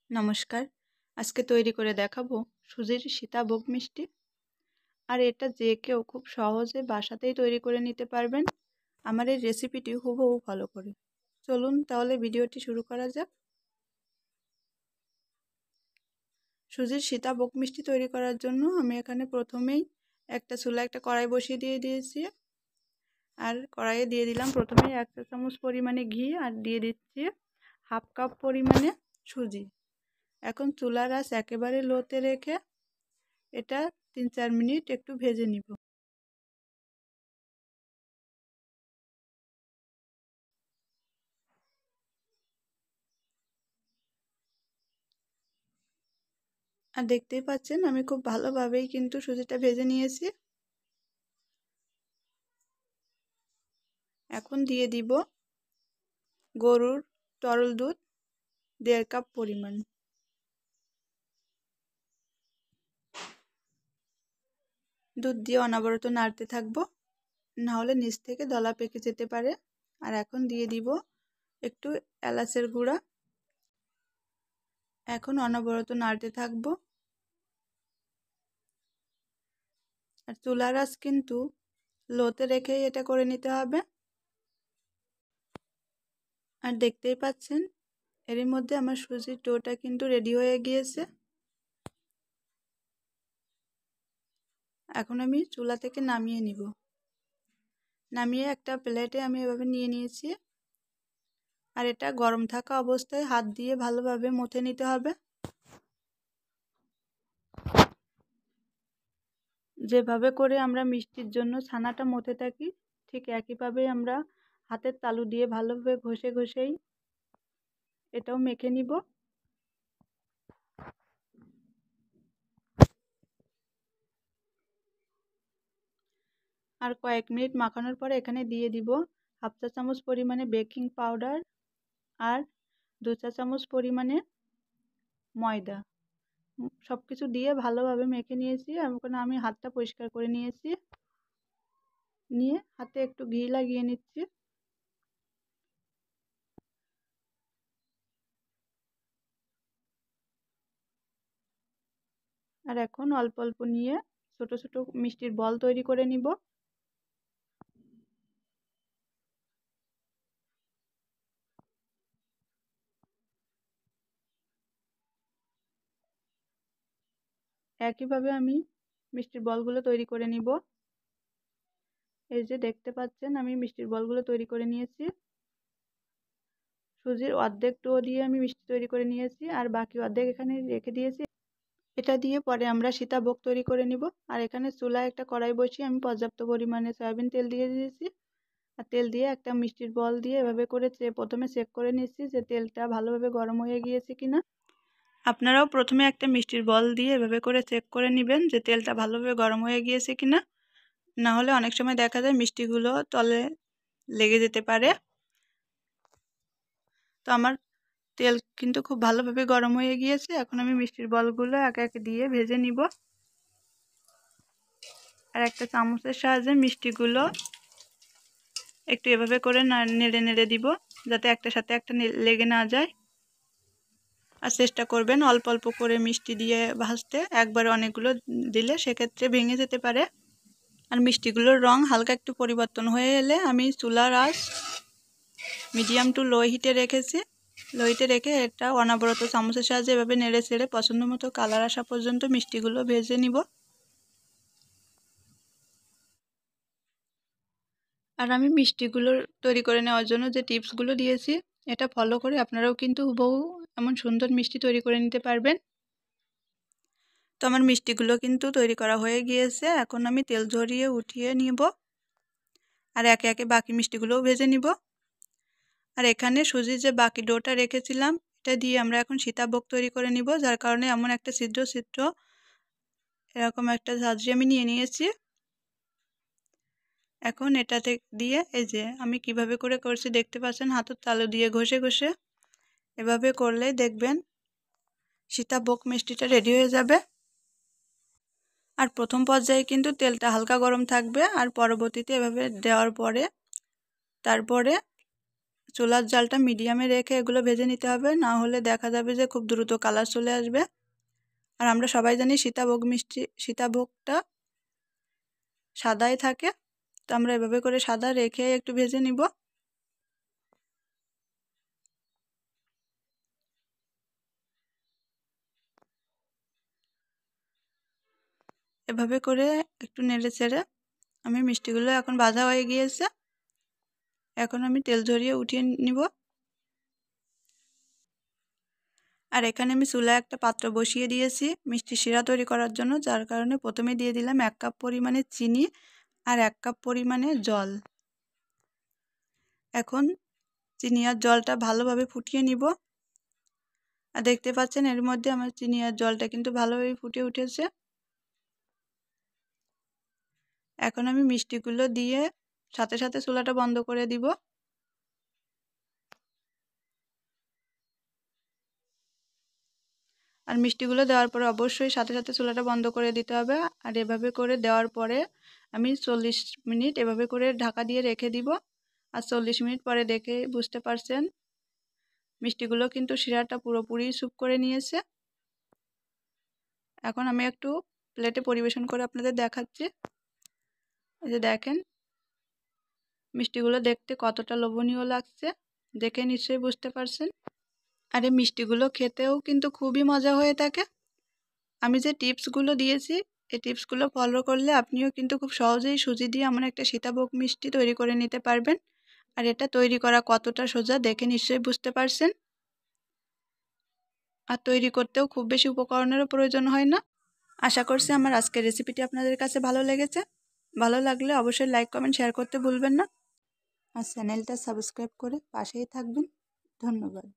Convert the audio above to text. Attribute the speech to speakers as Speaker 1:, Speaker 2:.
Speaker 1: নমস্কার। আজকে তৈরি করে দেখাবো সুজির সীতাভোগ মিষ্টি। আর এটা যে কেউ খুব সহজে বাসাতেই তৈরি করে নিতে পারবেন আমার এই রেসিপিটি হুবহু ফলো করে। চলুন তাহলে ভিডিওটি শুরু করা যাক। সুজির সীতাভোগ মিষ্টি তৈরি করার জন্য আমি এখানে প্রথমেই একটা চুলায় একটা কড়াই বসিয়ে দিয়েছি। আর কড়াইয়ে দিয়ে দিলাম প্রথমেই 1 চা চামচ পরিমাণে ঘি, আর দিয়ে দিচ্ছি হাফ কাপ পরিমাণে সুজি। এখন চুলার আঁচ একেবারে লোতে রেখে এটা 3-4 মিনিট একটু ভেজে নিব। আর দেখতেই পাচ্ছেন আমি খুব ভালোভাবেই কিন্তু সুজিটা ভেজে নিয়েছি। এখন দিয়ে দিব গরুর তরল দুধ 1.5 কাপ পরিমাণ। দুধ দিয়ে অনবরত নাড়তে থাকবো, না হলে নিচ থেকে দলা পেকে যেতে পারে। আর এখন দিয়ে দিব একটু এলাচের গুঁড়া। এখন অনবরত নাড়তে থাকবো। আর চুলার আঁচ কিন্তু লোতে রেখেই এটা করে নিতে হবে। আর দেখতেই পাচ্ছেন এরই মধ্যে আমার সুজির ডোটা কিন্তু রেডি হয়ে গিয়েছে। এখন আমি চুলা থেকে নামিয়ে নিব। নামিয়ে একটা প্লেটে আমি এভাবে নিয়ে নিয়েছি। আর এটা গরম থাকা অবস্থায় হাত দিয়ে ভালোভাবে মথে নিতে হবে। যেভাবে করে আমরা মিষ্টির জন্য ছানাটা মথে থাকি, ঠিক একইভাবেই আমরা হাতের তালু দিয়ে ভালোভাবে ঘষে ঘষেই এটাও মেখে নিব। আর কয়েক মিনিট মাখানোর পরে এখানে দিয়ে দিব হাফ চা চামচ পরিমাণে বেকিং পাউডার আর 2 চা চামচ পরিমাণে ময়দা। সব কিছু দিয়ে ভালোভাবে মেখে নিয়েছি। এখন আমি হাতটা পরিষ্কার করে নিয়েছি, নিয়ে হাতে একটু ঘি লাগিয়ে নিচ্ছি। আর এখন অল্প অল্প নিয়ে ছোট ছোট মিষ্টির বল তৈরি করে নিব। একইভাবে আমি মিষ্টির বলগুলো তৈরি করে নিব। এই যে দেখতে পাচ্ছেন আমি মিষ্টির বলগুলো তৈরি করে নিয়েছি। সুজির অর্ধেক ডো দিয়ে আমি মিষ্টি তৈরি করে নিয়েছি, আর বাকি অর্ধেক এখানে রেখে দিয়েছি। এটা দিয়ে পরে আমরা সীতাভোগ তৈরি করে নিব। আর এখানে চুলায় একটা কড়াই বসিয়ে আমি পর্যাপ্ত পরিমাণে সয়াবিন তেল দিয়ে দিয়েছি। আর তেল দিয়ে একটা মিষ্টির বল দিয়ে এভাবে করে প্রথমে চেক করে নিচ্ছি যে তেলটা ভালোভাবে গরম হয়ে গিয়েছে কিনা। আপনারাও প্রথমে একটা মিষ্টির বল দিয়ে এভাবে করে চেক করে নেবেন যে তেলটা ভালোভাবে গরম হয়ে গিয়েছে কিনা। না হলে অনেক সময় দেখা যায় মিষ্টিগুলো তলে লেগে যেতে পারে। তো আমার তেল কিন্তু খুব ভালোভাবে গরম হয়ে গিয়েছে। এখন আমি মিষ্টির বলগুলো একে একে দিয়ে ভেজে নিব। আর একটা চামচের সাহায্যে মিষ্টিগুলো একটু এভাবে করে নেড়ে নেড়ে দিব, যাতে একটার সাথে একটা লেগে না যায়। আর চেষ্টা করবেন অল্প অল্প করে মিষ্টি দিয়ে ভাজতে, একবারে অনেকগুলো দিলে সেক্ষেত্রে ভেঙে যেতে পারে। আর মিষ্টিগুলোর রং হালকা একটু পরিবর্তন হয়ে এলে আমি চুলার আঁচ মিডিয়াম টু লো হিটে রেখেছি। লো হিটে রেখে এটা অনবরত চামচের সাহায্যে এভাবে নেড়ে ছেড়ে পছন্দ মতো কালার আসা পর্যন্ত মিষ্টিগুলো ভেজে নিব। আর আমি মিষ্টিগুলো তৈরি করে নেওয়ার জন্য যে টিপসগুলো দিয়েছি এটা ফলো করে আপনারাও কিন্তু হুবহু এমন সুন্দর মিষ্টি তৈরি করে নিতে পারবেন। তো আমার মিষ্টিগুলো কিন্তু তৈরি করা হয়ে গিয়েছে। এখন আমি তেল ঝরিয়ে উঠিয়ে নিব, আর একে একে বাকি মিষ্টিগুলোও ভেজে নিব। আর এখানে সুজির যে বাকি ডোটা রেখেছিলাম এটা দিয়ে আমরা এখন সীতাভোগ তৈরি করে নিব, যার কারণে এমন একটা ছিদ্র ছিদ্র এরকম একটা ঝাঁঝরি আমি নিয়ে নিয়েছি। এখন এটাতে দিয়ে এই যে আমি কিভাবে করে করছি দেখতে পাচ্ছেন, হাতের তালু দিয়ে ঘষে ঘষে এভাবে করলে দেখবেন সীতাভোগ মিষ্টিটা রেডি হয়ে যাবে। আর প্রথম পর্যায়ে কিন্তু তেলটা হালকা গরম থাকবে, আর পরবর্তীতে এভাবে দেওয়ার পরে তারপরে চুলার জালটা মিডিয়ামে রেখে এগুলো ভেজে নিতে হবে, না হলে দেখা যাবে যে খুব দ্রুত কালার চলে আসবে। আর আমরা সবাই জানি সীতাভোগটা সাদাই থাকে, তো আমরা এভাবে করে সাদা রেখে একটু ভেজে নিব। এভাবে করে একটু নেড়ে চেড়ে আমি মিষ্টিগুলো এখন ভাজা হয়ে গিয়েছে, এখন আমি তেল ঝরিয়ে উঠিয়ে নিব। আর এখানে আমি চুলায় একটা পাত্র বসিয়ে দিয়েছি মিষ্টি শিরা তৈরি করার জন্য, যার কারণে প্রথমে দিয়ে দিলাম 1 কাপ পরিমাণে চিনি আর 1 কাপ পরিমাণে জল। এখন চিনি আর জলটা ভালোভাবে ফুটিয়ে নিব। আর দেখতে পাচ্ছেন এর মধ্যে আমার চিনি আর জলটা কিন্তু ভালোভাবে ফুটে উঠেছে। এখন আমি মিষ্টিগুলো দিয়ে সাথে সাথে চুলাটা বন্ধ করে দিব। আর মিষ্টিগুলো দেওয়ার পরে অবশ্যই সাথে সাথে চুলাটা বন্ধ করে দিতে হবে। আর এভাবে করে দেওয়ার পরে আমি 40 মিনিট এভাবে করে ঢাকা দিয়ে রেখে দিব। আর 40 মিনিট পরে দেখে বুঝতে পারছেন মিষ্টিগুলো কিন্তু শিরাটা পুরোপুরি স্যুপ করে নিয়েছে। এখন আমি একটু প্লেটে পরিবেশন করে আপনাদের দেখাচ্ছি। এই যে দেখেন মিষ্টিগুলো দেখতে কতটা লোভনীয় লাগছে, দেখে নিশ্চয়ই বুঝতে পারছেন। আর এই মিষ্টিগুলো খেতেও কিন্তু খুবই মজা হয়ে থাকে। আমি যে টিপসগুলো দিয়েছি এই টিপসগুলো ফলো করলে আপনিও কিন্তু খুব সহজেই সুজি দিয়ে এমন একটা সীতাভোগ মিষ্টি তৈরি করে নিতে পারবেন। আর এটা তৈরি করা কতটা সোজা দেখে নিশ্চয়ই বুঝতে পারছেন। আর তৈরি করতেও খুব বেশি উপকরণেরও প্রয়োজন হয় না। আশা করছি আমার আজকের রেসিপিটি আপনাদের কাছে ভালো লেগেছে। ভালো লাগলে অবশ্যই লাইক কমেন্ট শেয়ার করতে ভুলবেন না। আর চ্যানেলটা সাবস্ক্রাইব করে পাশেই থাকবেন। ধন্যবাদ।